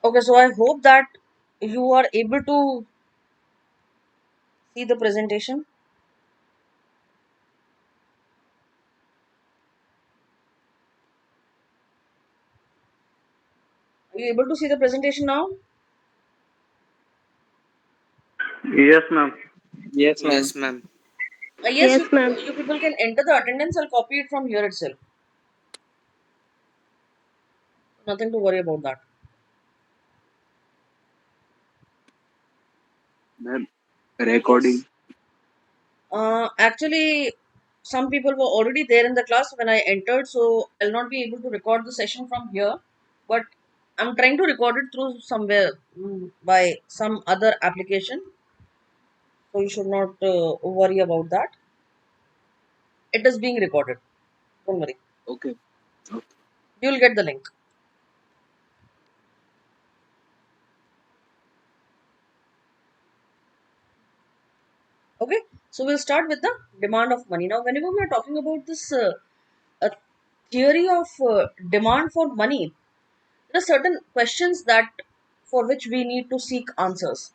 Okay, so I hope that you are able to see the presentation. Are you able to see the presentation now? Yes, ma'am. Yes, ma'am. Yes, ma'am. Yes, Yes, ma'am. you people can enter the attendance. I'll copy it from here itself. Nothing to worry about that. Ma'am, Yes. recording. Actually, some people were already there in the class when I entered, so I'll not be able to record the session from here. But I'm trying to record it through somewhere by some other application, so you should not worry about that. It is being recorded. Don't worry. Okay. Okay. You'll get the link. Okay, so we'll start with the demand of money. Now, whenever we are talking about this theory of demand for money, there are certain questions that for which we need to seek answers.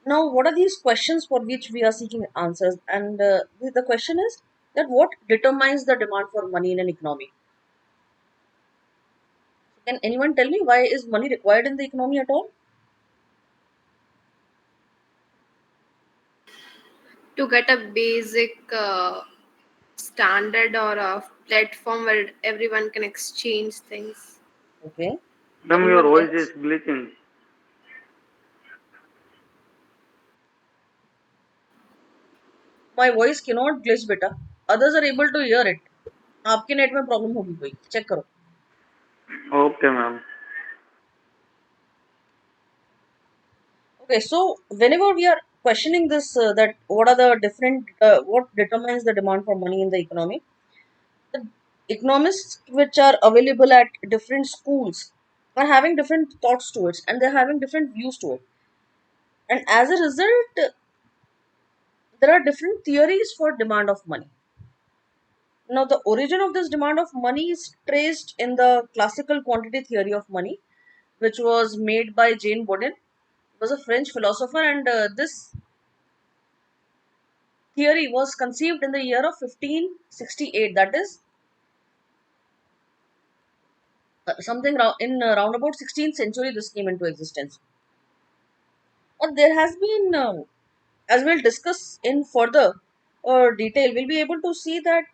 Now, what are these questions for which we are seeking answers? And the question is that what determines the demand for money in an economy? Can anyone tell me why is money required in the economy at all? To get a basic standard or a platform where everyone can exchange things. Okay. Ma'am, your Anyone voice is else? glitching. My voice cannot glitch, beta. Others are able to hear it. आपके net में problem होगी कोई check करो. Okay, ma'am. Okay, so whenever we are questioning this, that what are the different, what determines the demand for money in the economy, the economists which are available at different schools are having different thoughts to it and they're having different views to it. And as a result, there are different theories for demand of money. Now, the origin of this demand of money is traced in the classical quantity theory of money, which was made by Jean Bodin. He was a French philosopher, and this theory was conceived in the year of 1568. That is something in around about 16th century. This came into existence. There has been, as we'll discuss in further detail, we'll be able to see that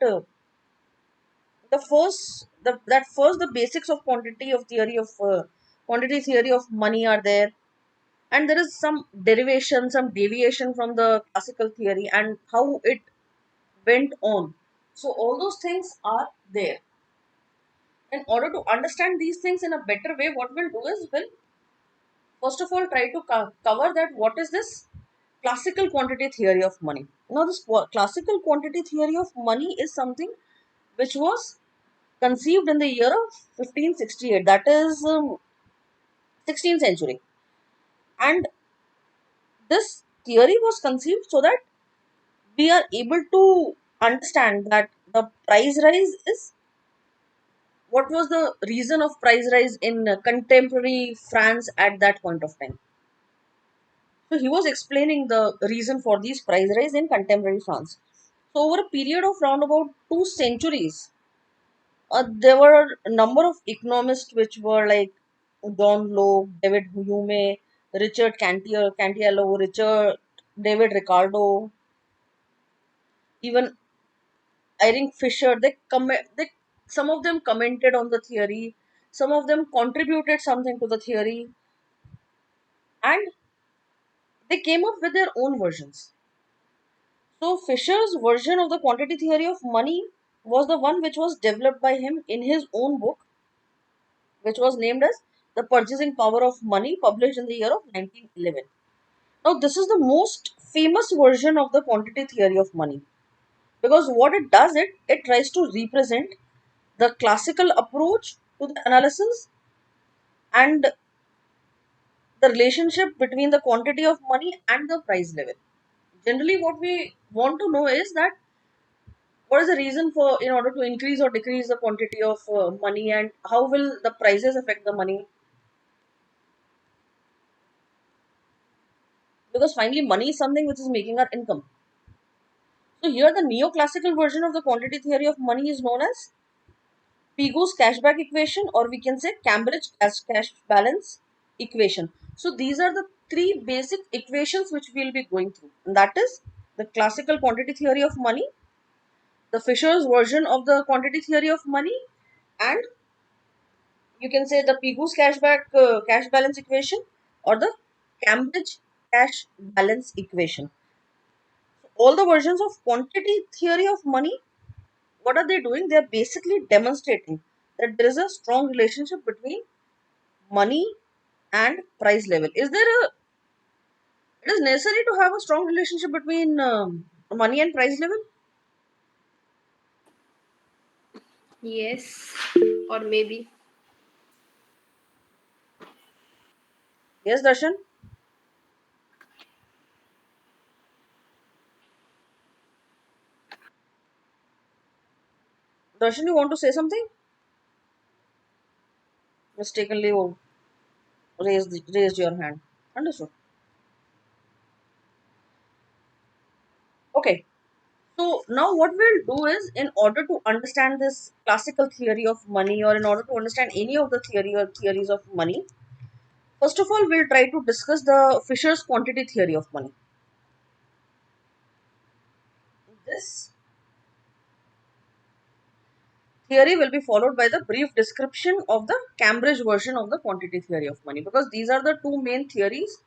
that first the basics of quantity theory of money are there, and there is some derivation, some deviation from the classical theory and how it went on. So all those things are there. In order to understand these things in a better way, what we'll do is we'll first of all try to cover that what is this classical quantity theory of money. Now, this classical quantity theory of money is something which was conceived in the year of 1568. That is 16th century, and this theory was conceived so that we are able to understand that the price rise is what was the reason of price rise in contemporary France at that point of time. So he was explaining the reason for these price rise in contemporary France. So over a period of round about 2 centuries, there were a number of economists which were like John Locke, David Hume, Richard Cantiello, Richard David Ricardo, even Irving Fisher. They some of them commented on the theory, some of them contributed something to the theory, and they came up with their own versions. So Fisher's version of the quantity theory of money was the one which was developed by him in his own book, which was named as The Purchasing Power of Money, published in the year of 1911. Now, this is the most famous version of the quantity theory of money because what it does, it tries to represent the classical approach to the analysis and the relationship between the quantity of money and the price level. Generally, what we want to know is that what is the reason for in order to increase or decrease the quantity of money and how will the prices affect the money. because finally money is something which is making our income. So here the neoclassical version of the quantity theory of money is known as Pigu's cashback equation, or we can say Cambridge cash balance equation. So these are the three basic equations which we will be going through. And that is the classical quantity theory of money, the Fisher's version of the quantity theory of money, and you can say the Pigu's cash balance equation or the Cambridge cash balance equation. All the versions of quantity theory of money, what are they doing? They are basically demonstrating that there is a strong relationship between money and price level. It is necessary to have a strong relationship between money and price level? Yes, or maybe. Yes, Darshan. Darshan, you want to say something? Mistakenly raised your hand. Understood. Okay. So now what we'll do is, in order to understand this classical theory of money, or in order to understand any of the theory or theories of money, first of all we'll try to discuss the Fisher's quantity theory of money. This theory will be followed by the brief description of the Cambridge version of the quantity theory of money, because these are the two main theories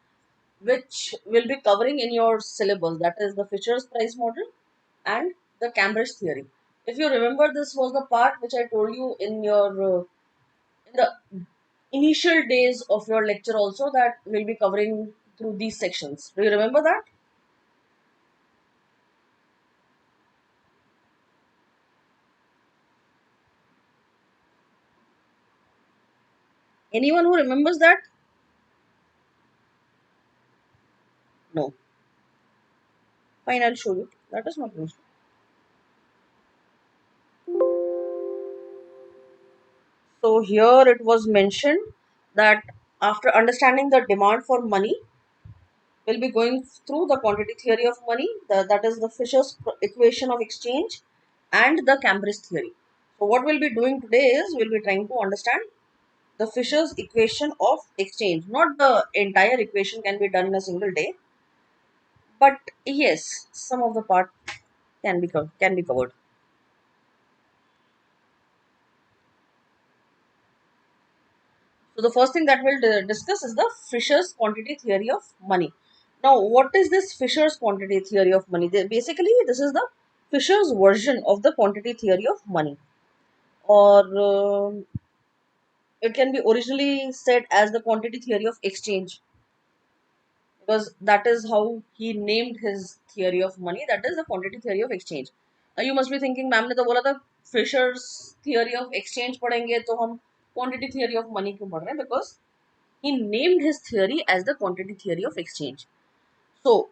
which will be covering in your syllabus, that is the Fisher's price model and the Cambridge theory. If you remember, this was the part which I told you in your in the initial days of your lecture also, that we'll be covering through these sections. Do you remember that? Anyone who remembers that? No. Fine, I'll show you. That is not an issue. So here it was mentioned that after understanding the demand for money, we'll be going through the quantity theory of money, that is the Fisher's equation of exchange, and the Cambridge theory. So what we'll be doing today is we'll be trying to understand the Fisher's equation of exchange. Not the entire equation can be done in a single day, but yes, some of the part can be covered. So the first thing that we'll discuss is the Fisher's quantity theory of money. Now, what is this Fisher's quantity theory of money? Basically, this is the Fisher's version of the quantity theory of money, or it can be originally said as the quantity theory of exchange, because that is how he named his theory of money. That is the quantity theory of exchange. Now, you must be thinking, ma'am ने तो बोला था Fisher's theory of exchange पढ़ेंगे, तो हम quantity theory of money क्यों पढ़ रहे हैं? Because he named his theory as the quantity theory of exchange. So,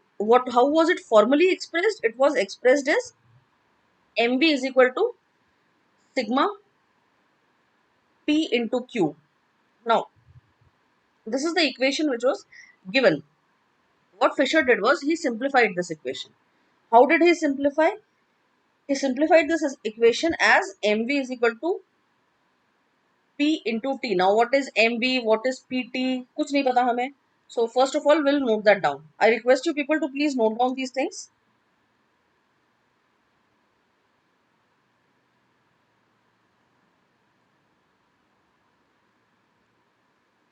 how was it formally expressed? It was expressed as MB is equal to sigma P into Q. Now, this is the equation which was given. What Fisher did was he simplified this equation. How did he simplify? He simplified this equation as MV is equal to P into T. Now, what is MV? What is PT? कुछ नहीं पता हमें. So, first of all, we'll note that down. I request you people to please note down these things.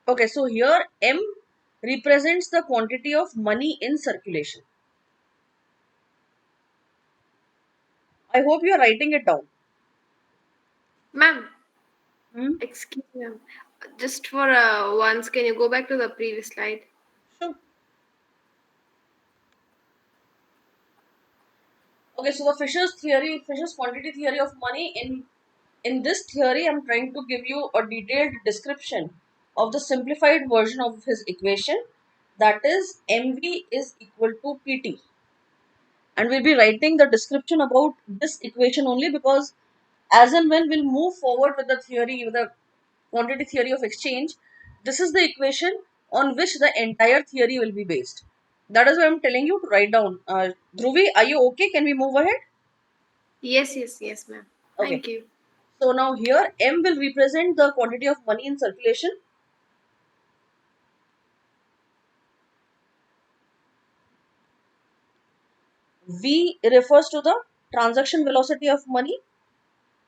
Okay, so here M represents the quantity of money in circulation. I hope you are writing it down. Ma'am, Hmm? excuse me, ma'am. Just for once, can you go back to the previous slide? Sure. Okay, so the Fisher's quantity theory of money. In this theory, I'm trying to give you a detailed description of the simplified version of his equation. That is, MV is equal to PT. And we'll be writing the description about this equation only, because as and when we'll move forward with the theory, with the quantity theory of exchange, this is the equation on which the entire theory will be based. That is why I'm telling you to write down. Dhruvi, are you okay? Can we move ahead? Yes, ma'am. Okay. Thank you. So now here M will represent the quantity of money in circulation. V refers to the transaction velocity of money.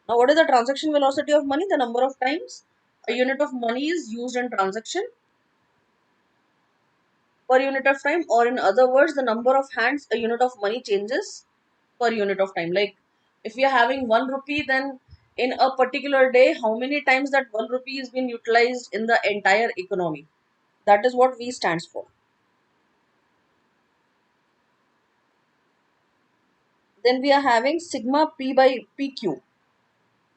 Now, what is the transaction velocity of money? The number of times a unit of money is used in transaction per unit of time, or in other words, the number of hands a unit of money changes per unit of time. Like if we are having 1 rupee, then in a particular day, how many times that 1 rupee is being utilized in the entire economy? That is what V stands for. Then we are having sigma P by PQ,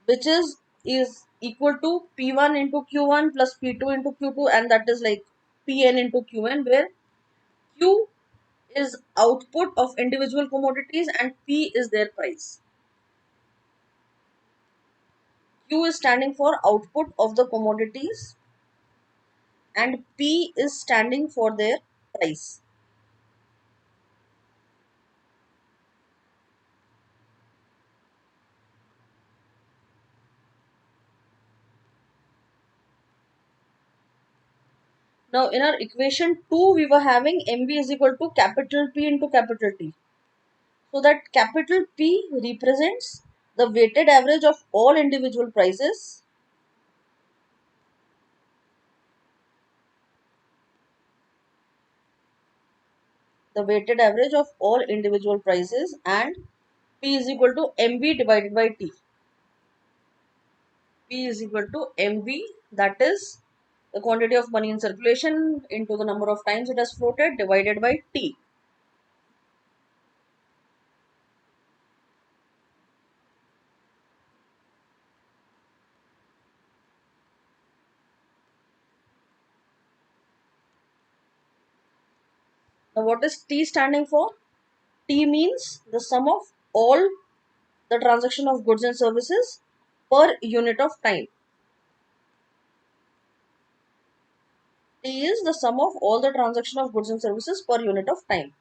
which is equal to P1 into Q1 plus P2 into Q2, and that is like Pn into Qn, where Q is output of individual commodities and P is their price. Q is standing for output of the commodities and P is standing for their price. Now in our equation 2 we were having MV is equal to capital P into capital T. So that capital P represents the weighted average of all individual prices and P is equal to MV divided by T. P is equal to MV, that is the quantity of money in circulation into the number of times it has floated divided by T. Now what is T standing for? T means the sum of all the transaction of goods and services per unit of time. T is the sum of all the transaction of goods and services per unit of time.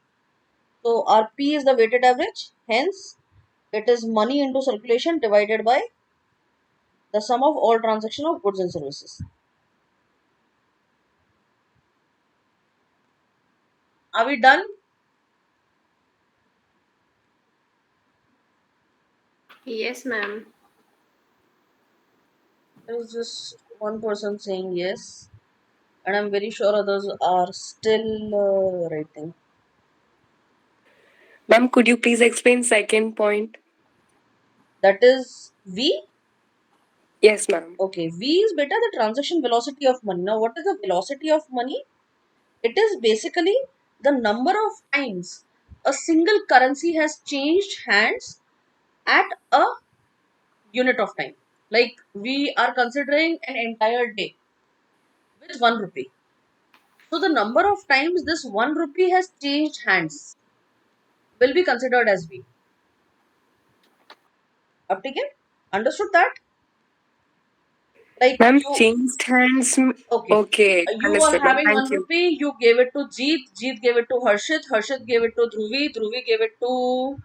So our P is the weighted average, hence it is money into circulation divided by the sum of all transaction of goods and services. Are we done? Yes, ma'am. There is just one person saying yes, and I'm very sure others are still writing. Ma'am, could you please explain second point? That is V. Yes, ma'am. Okay, V is better the transaction velocity of money. Now, what is the velocity of money? It is basically the number of times a single currency has changed hands at a unit of time. Like we are considering an entire day with 1 rupee. So the number of times this 1 rupee has changed hands will be considered as V. Up taken? Understood that? Like Ma'am, you, changed hands. okay. Okay, You are understood, ma'am. having one Thank you. rupee, you gave it to Jeet, Jeet gave it to Harshit, Harshit gave it to Dhruvi, Dhruvi gave it to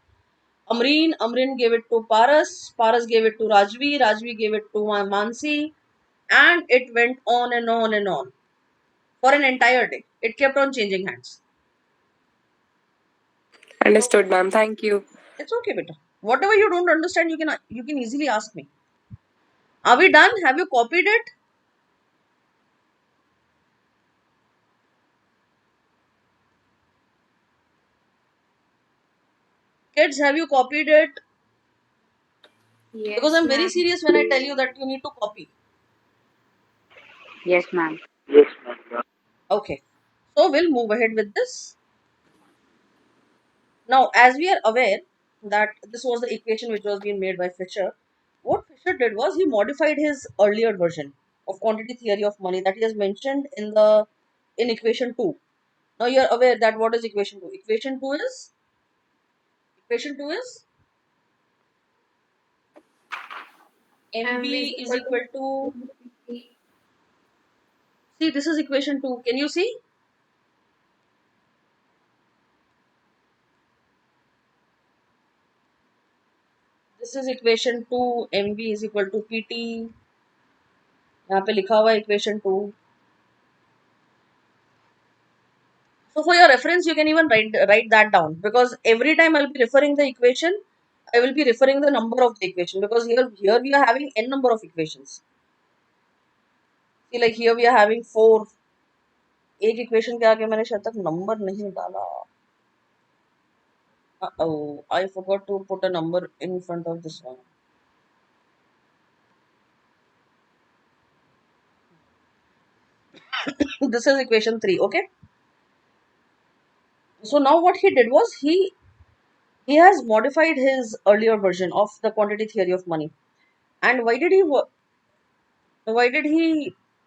Amreen, Amreen gave it to Paras, Paras gave it to Rajvi, Rajvi gave it to Mansi, and it went on and on and on for an entire day. It kept on changing hands. So Understood, ma'am. Thank you. it's okay, beta. Whatever you don't understand, you can easily ask me. Are we done? Have you copied it? Kids, have you copied it? Because Yes, I'm very ma'am. serious when I tell you that you need to copy. Yes, ma'am. Yes, ma'am. Okay. So we'll move ahead with this. Now, as we are aware that this was the equation which was being made by Fisher, what Fisher did was he modified his earlier version of quantity theory of money that he has mentioned in equation 2. Now you are aware that what is equation 2? Equation 2 is MV is MV is equal equal to, to see, this is equation 2. Can you see? This is equation 2, mv is equal to pt. यहाँ पे लिखा हुआ है equation 2. So for your reference, you can even write that down, because every time I'll be referring the equation, I will be referring the number of the equation, because here we are having n number of equations. See, like here we are having 4. एक equation के आगे मैंने शायद तक number नहीं डाला. Oh, I forgot to put a number in front of this one. This is equation 3. Okay. So now what he did was he has modified his earlier version of the quantity theory of money. And why did he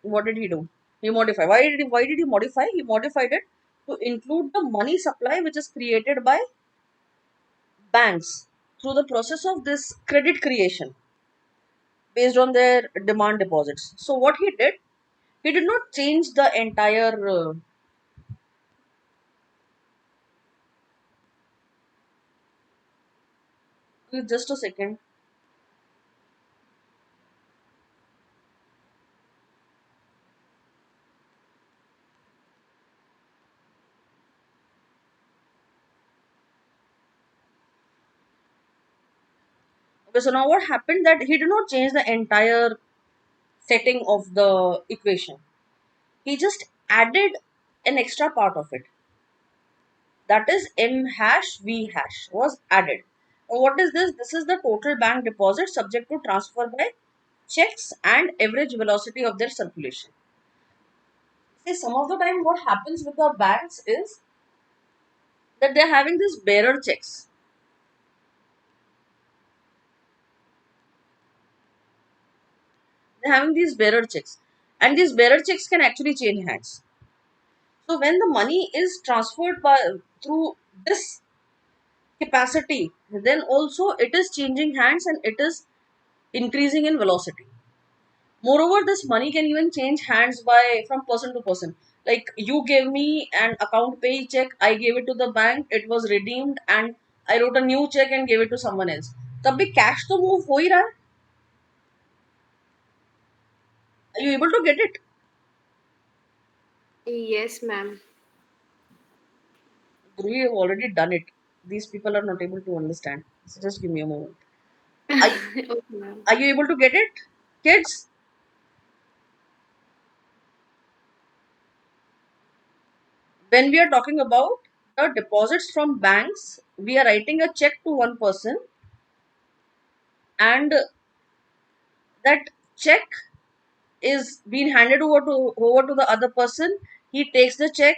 what did he do? He modified. Why did he modify? He modified it to include the money supply which is created by banks through the process of this credit creation based on their demand deposits. So what he did not change the entire just a second. Okay, so now what happened that he did not change the entire setting of the equation. He just added an extra part of it. That is m hash v hash was added. Now what is this? This is the total bank deposit subject to transfer by checks and average velocity of their circulation. See, some of the time what happens with the banks is that they're having this bearer checks. They're having these bearer checks. And these bearer checks can actually change hands. So when the money is transferred through this capacity, then also it is changing hands and it is increasing in velocity. Moreover, this money can even change hands by from person to person. Like you gave me an account pay check, I gave it to the bank, it was redeemed, and I wrote a new check and gave it to someone else. तब भी cash तो move हो ही रहा है. Are you able to get it? Yes, ma'am. We have already done it. These people are not able to understand. So just give me a moment. Are, Okay, ma'am. are you able to get it, kids? When we are talking about the deposits from banks, we are writing a check to one person, and that check is being handed over to the other person. He takes the check,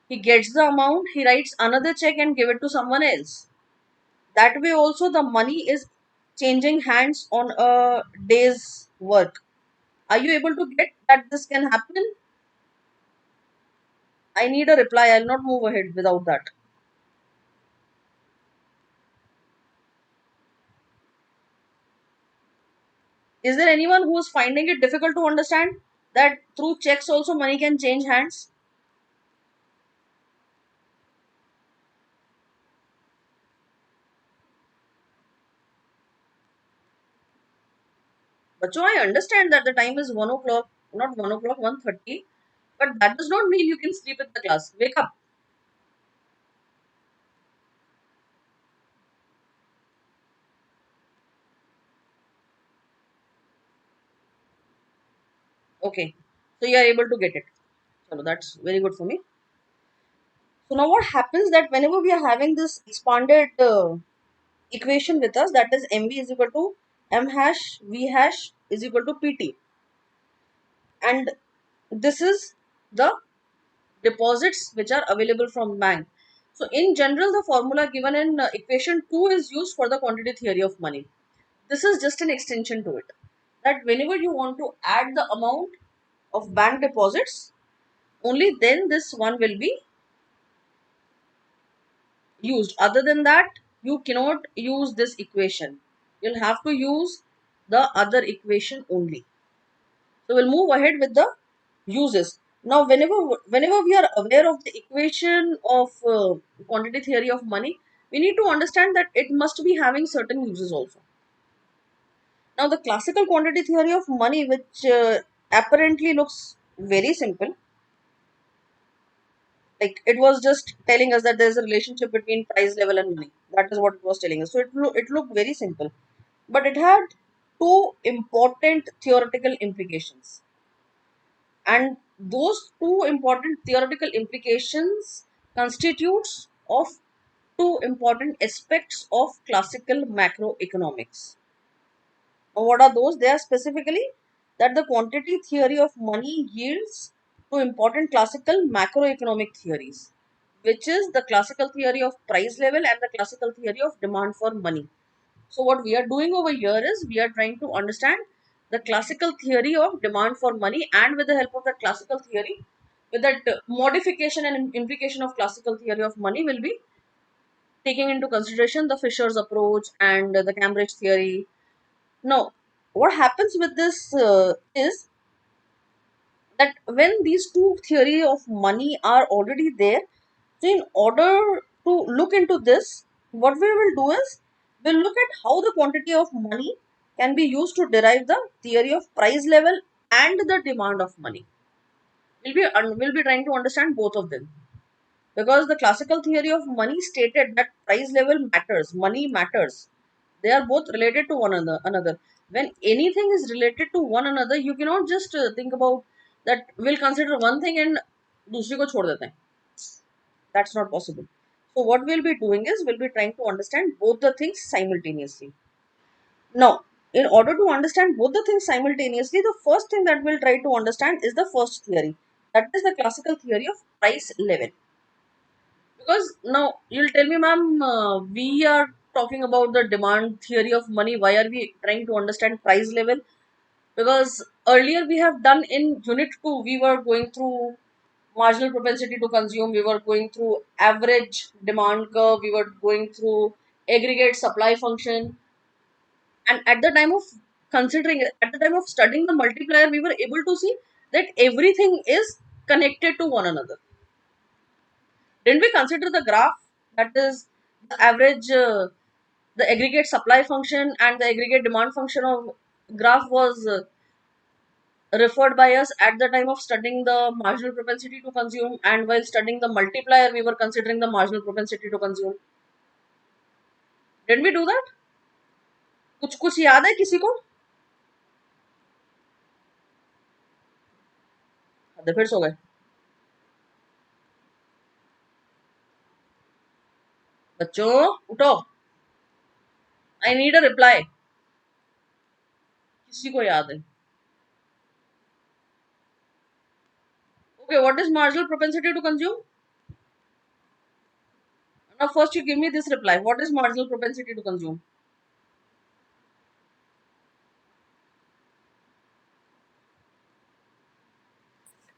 he gets the amount, he writes another check and give it to someone else. That way also the money is changing hands on a day's work. Are you able to get that this can happen? I need a reply. I'll not move ahead without that. Is there anyone who is finding it difficult to understand that through checks also money can change hands? But so I understand that the time is 1 o'clock, not 1 o'clock, 1:30. But that does not mean you can sleep in the class. Wake up. Okay. So you are able to get it. So that's very good for me. So now what happens that whenever we are having this expanded equation with us, that is mv is equal to m hash v hash is equal to pt, and this is the deposits which are available from bank. So in general, the formula given in equation 2 is used for the quantity theory of money. This is just an extension to it. That whenever you want to add the amount of bank deposits, only then this one will be used. Other than that, you cannot use this equation. You'll have to use the other equation only. So we'll move ahead with the uses. Now, whenever we are aware of the equation of quantity theory of money, we need to understand that it must be having certain uses also. Now, the classical quantity theory of money, which apparently looks very simple, like it was just telling us that there's a relationship between price level and money. That is what it was telling us. So it looked very simple, but it had two important theoretical implications, and those two important theoretical implications constitutes of two important aspects of classical macroeconomics. Now, what are those? They are specifically that the quantity theory of money yields to important classical macroeconomic theories, which is the classical theory of price level and the classical theory of demand for money. So, what we are doing over here is we are trying to understand the classical theory of demand for money, and with the help of that classical theory, with that modification and implication of classical theory of money, will be taking into consideration the Fisher's approach and the Cambridge theory. Now, what happens with this is that when these two theory of money are already there, so in order to look into this, what we will do is we'll look at how the quantity of money can be used to derive the theory of price level and the demand of money. We'll be trying to understand both of them, because the classical theory of money stated that price level matters, money matters. They are both related to one another. When anything is related to one another, you cannot just think about that we'll consider one thing and दूसरी को छोड़ देते हैं. That's not possible. So what we'll be doing is we'll be trying to understand both the things simultaneously. Now, in order to understand both the things simultaneously, the first thing that we'll try to understand is the first theory. That is the classical theory of price level. Because now you'll tell me, ma'am, we are talking about the demand theory of money. Why are we trying to understand price level? Because earlier we have done in unit 2, we were going through marginal propensity to consume, we were going through average demand curve, we were going through aggregate supply function. And at the time of at the time of studying the multiplier, we were able to see that everything is connected to one another. Didn't we consider the graph, that is the average, the aggregate supply function and the aggregate demand function of graph was referred by us at the time of studying the marginal propensity to consume, and while studying the multiplier we were considering the marginal propensity to consume. Didn't we do that? कुछ कुछ याद है किसी को? आधे फिर सो गए. बच्चों उठो, आई नीड अ रिप्लाई. किसी को याद है? Okay, what is marginal propensity to consume? Now first you give me this reply. What is marginal propensity to consume?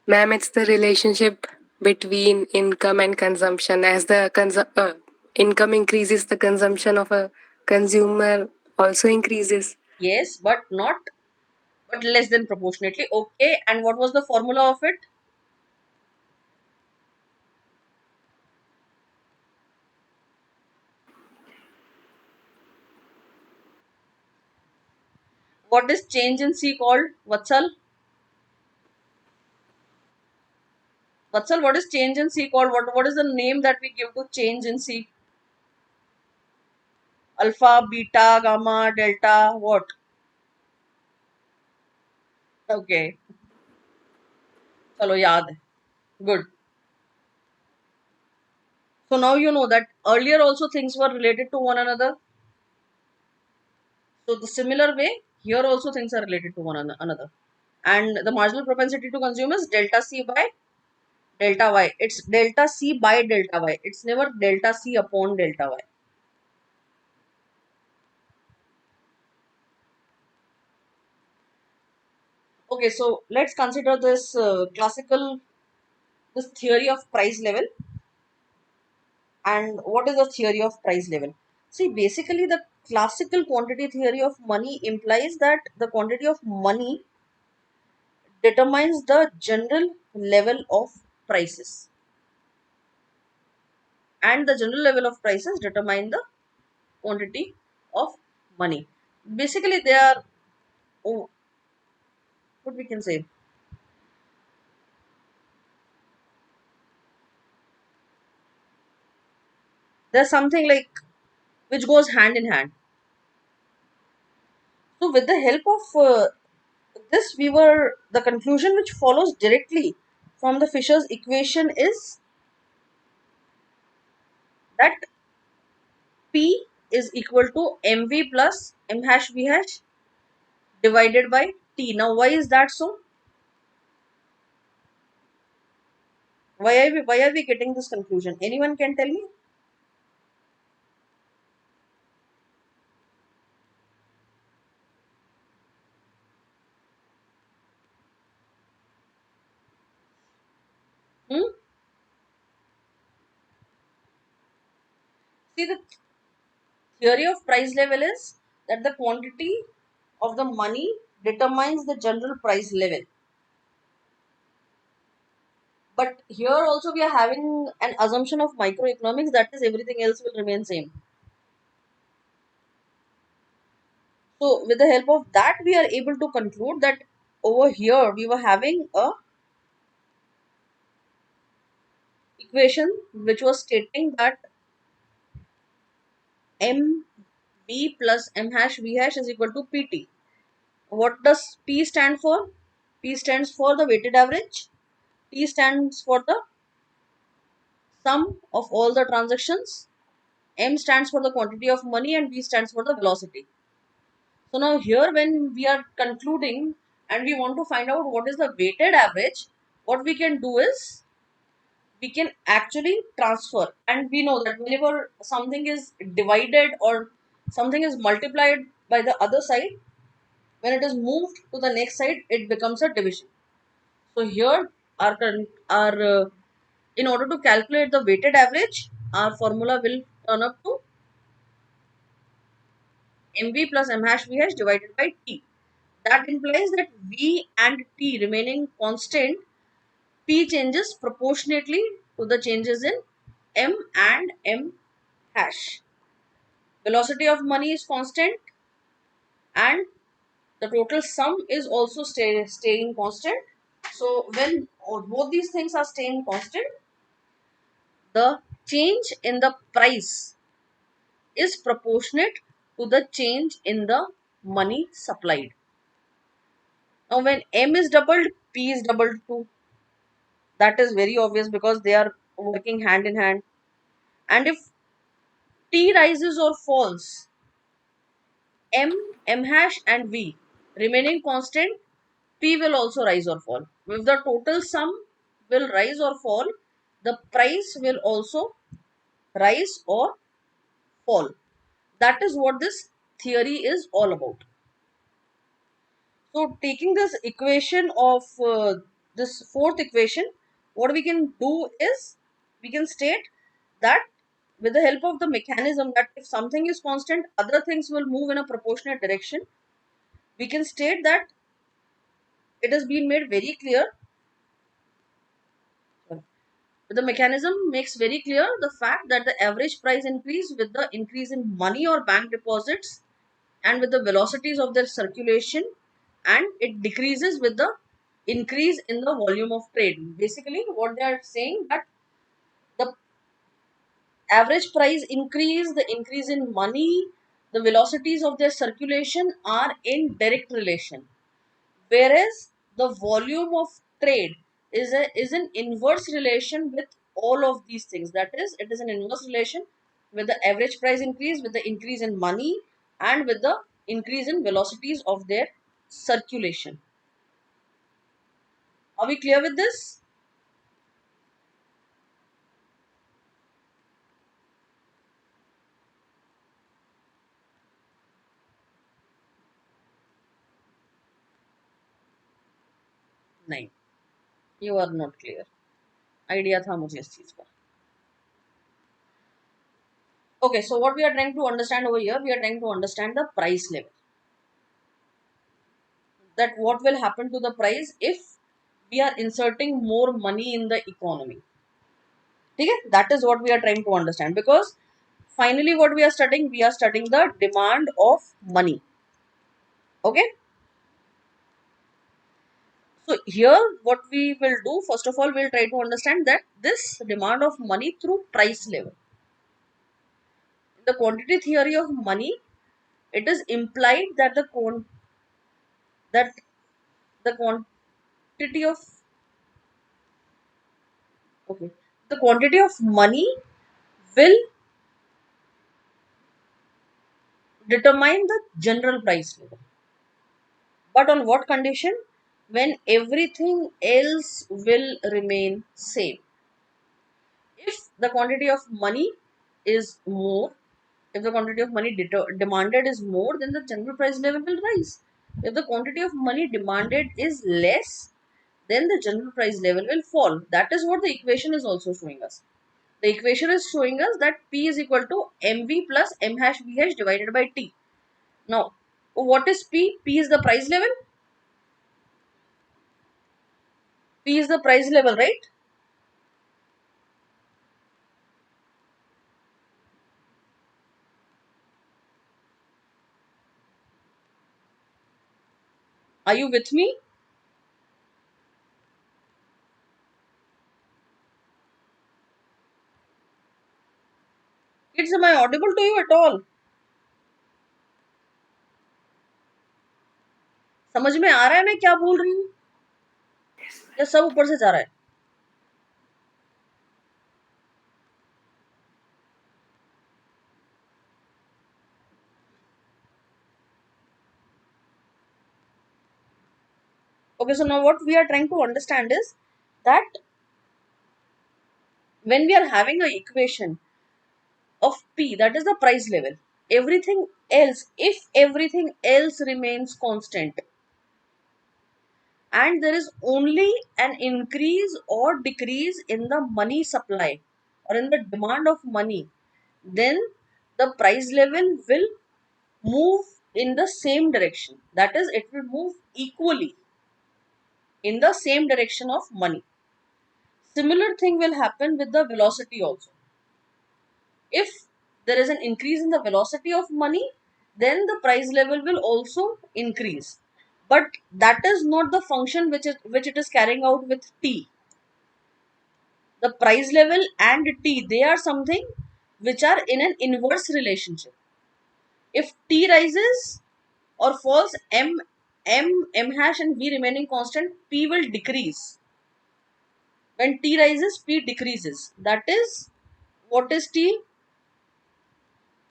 Ma'am, it's the relationship between income and consumption. As the income increases, the consumption of a consumer also increases. Yes, but less than proportionately. Okay, and what was the formula of it? What is change in C called? Vatsal? Vatsal, what is change in C called? What is the name that we give to change in C? Alpha, beta, gamma, delta, what? Okay. Chalo, yaad hai. Good. So now you know that earlier also things were related to one another. So the similar way, here also things are related to one another. And the marginal propensity to consume is delta C by delta Y. It's delta C by delta Y. It's never delta C upon delta Y. Okay, so let's consider this this theory of price level. And what is the theory of price level? See, basically the classical quantity theory of money implies that the quantity of money determines the general level of prices, and the general level of prices determine the quantity of money. Basically, they are oh, what we can say, there's something like which goes hand in hand. So with the help of this, we were the conclusion which follows directly from the Fisher's equation is that P is equal to mv plus m hash v hash divided by T. Now why is that so? Why are we getting this conclusion? Anyone can tell me? Hmm? See, the theory of price level is that the quantity of the money determines the general price level. But here also we are having an assumption of microeconomics, that is everything else will remain same. So with the help of that, we are able to conclude that over here we were having a equation which was stating that mv plus m hash v hash is equal to pt. What does p stand for? P stands for the weighted average. T stands for the sum of all the transactions. M stands for the quantity of money and V stands for the velocity. So now here when we are concluding and we want to find out what is the weighted average, what we can do is we can actually transfer, and we know that whenever something is divided or something is multiplied by the other side, when it is moved to the next side it becomes a division. So here our in order to calculate the weighted average, our formula will turn up to mv plus m hash v hash divided by t. That implies that v and t remaining constant, p changes proportionately to the changes in m and m hash. Velocity of money is constant and the total sum is also staying constant. So when both these things are staying constant, the change in the price is proportionate to the change in the money supplied. Now when m is doubled, p is doubled too. That is very obvious because they are working hand in hand. And if t rises or falls, m, m hash and v remaining constant, p will also rise or fall. If the total sum will rise or fall, the price will also rise or fall. That is what this theory is all about. So taking this equation of this fourth equation, what we can do is we can state that with the help of the mechanism that if something is constant, other things will move in a proportionate direction. We can state that it has been made very clear. The mechanism makes very clear the fact that the average price increase with the increase in money or bank deposits and with the velocities of their circulation, and it decreases with the increase in the volume of trade. Basically what they are saying that the average price increase, the increase in money, the velocities of their circulation are in direct relation, whereas the volume of trade is an inverse relation with all of these things. That is, it is an inverse relation with the average price increase, with the increase in money, and with the increase in velocities of their circulation. Are we clear with this? नहीं, you are not clear. Idea था मुझे इस चीज का. Okay, so what we are trying to understand over here, we are trying to understand the price level. That what will happen to the price if we are inserting more money in the economy. Okay? That is what we are trying to understand, because finally what we are studying the demand of money. Okay? So here what we will do, first of all, we'll try to understand that this demand of money through price level. In the quantity theory of money, it is implied that that the quantity of okay the quantity of money will determine the general price level. But on what condition? When everything else will remain same. If the quantity of money is more, if the quantity of money demanded is more, then the general price level will rise. If the quantity of money demanded is less, then the general price level will fall. That is what the equation is also showing us. The equation is showing us that P is equal to mv plus m hash v hash divided by T. Now, what is P? P is the price level. P is the price level, right? Are you with me? Kids, am I audible to you at all? समझ में आ रहा है मैं क्या बोल रही हूँ, या सब ऊपर से जा रहा है? Okay, so now what we are trying to understand is that when we are having an equation of P, that is the price level, everything else, if everything else remains constant and there is only an increase or decrease in the money supply or in the demand of money, then the price level will move in the same direction. That is, it will move equally in the same direction of money. Similar thing will happen with the velocity also. If there is an increase in the velocity of money, then the price level will also increase. But that is not the function which it is carrying out with T. The price level and T, they are something which are in an inverse relationship. If T rises or falls, m hash and V remaining constant, P will decrease. When T rises, P decreases. That is, what is T?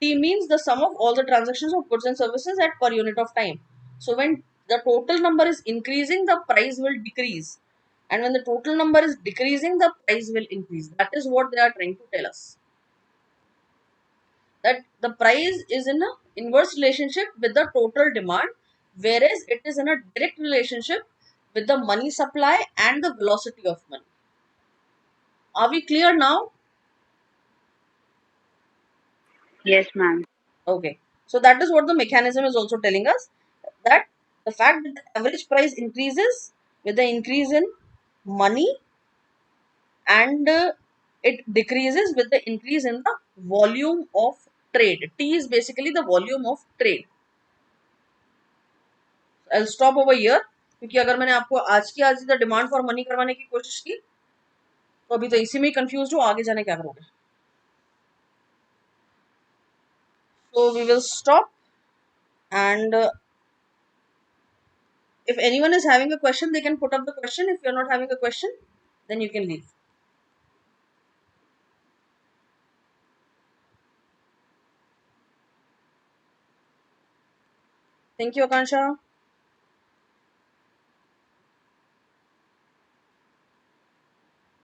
T means the sum of all the transactions of goods and services at per unit of time. So when the total number is increasing, the price will decrease. And when the total number is decreasing, the price will increase. That is what they are trying to tell us. That the price is in an inverse relationship with the total demand, whereas it is in a direct relationship with the money supply and the velocity of money. Are we clear now? Yes, ma'am. Okay. So that is what the mechanism is also telling us, that the fact that the average price increases with the increase in money and it decreases with the increase in the volume of trade. T is basically the volume of trade. I'll stop over here क्योंकि अगर मैंने आपको आज की आज the demand for money करवाने की कोशिश की तो अभी तो इसी में कंफ्यूज हो, आगे जाने क्या करोगे? So we will stop, and if anyone is having a question, they can put up the question. If you're not having a question, then you can leave. Thank you, Akansha.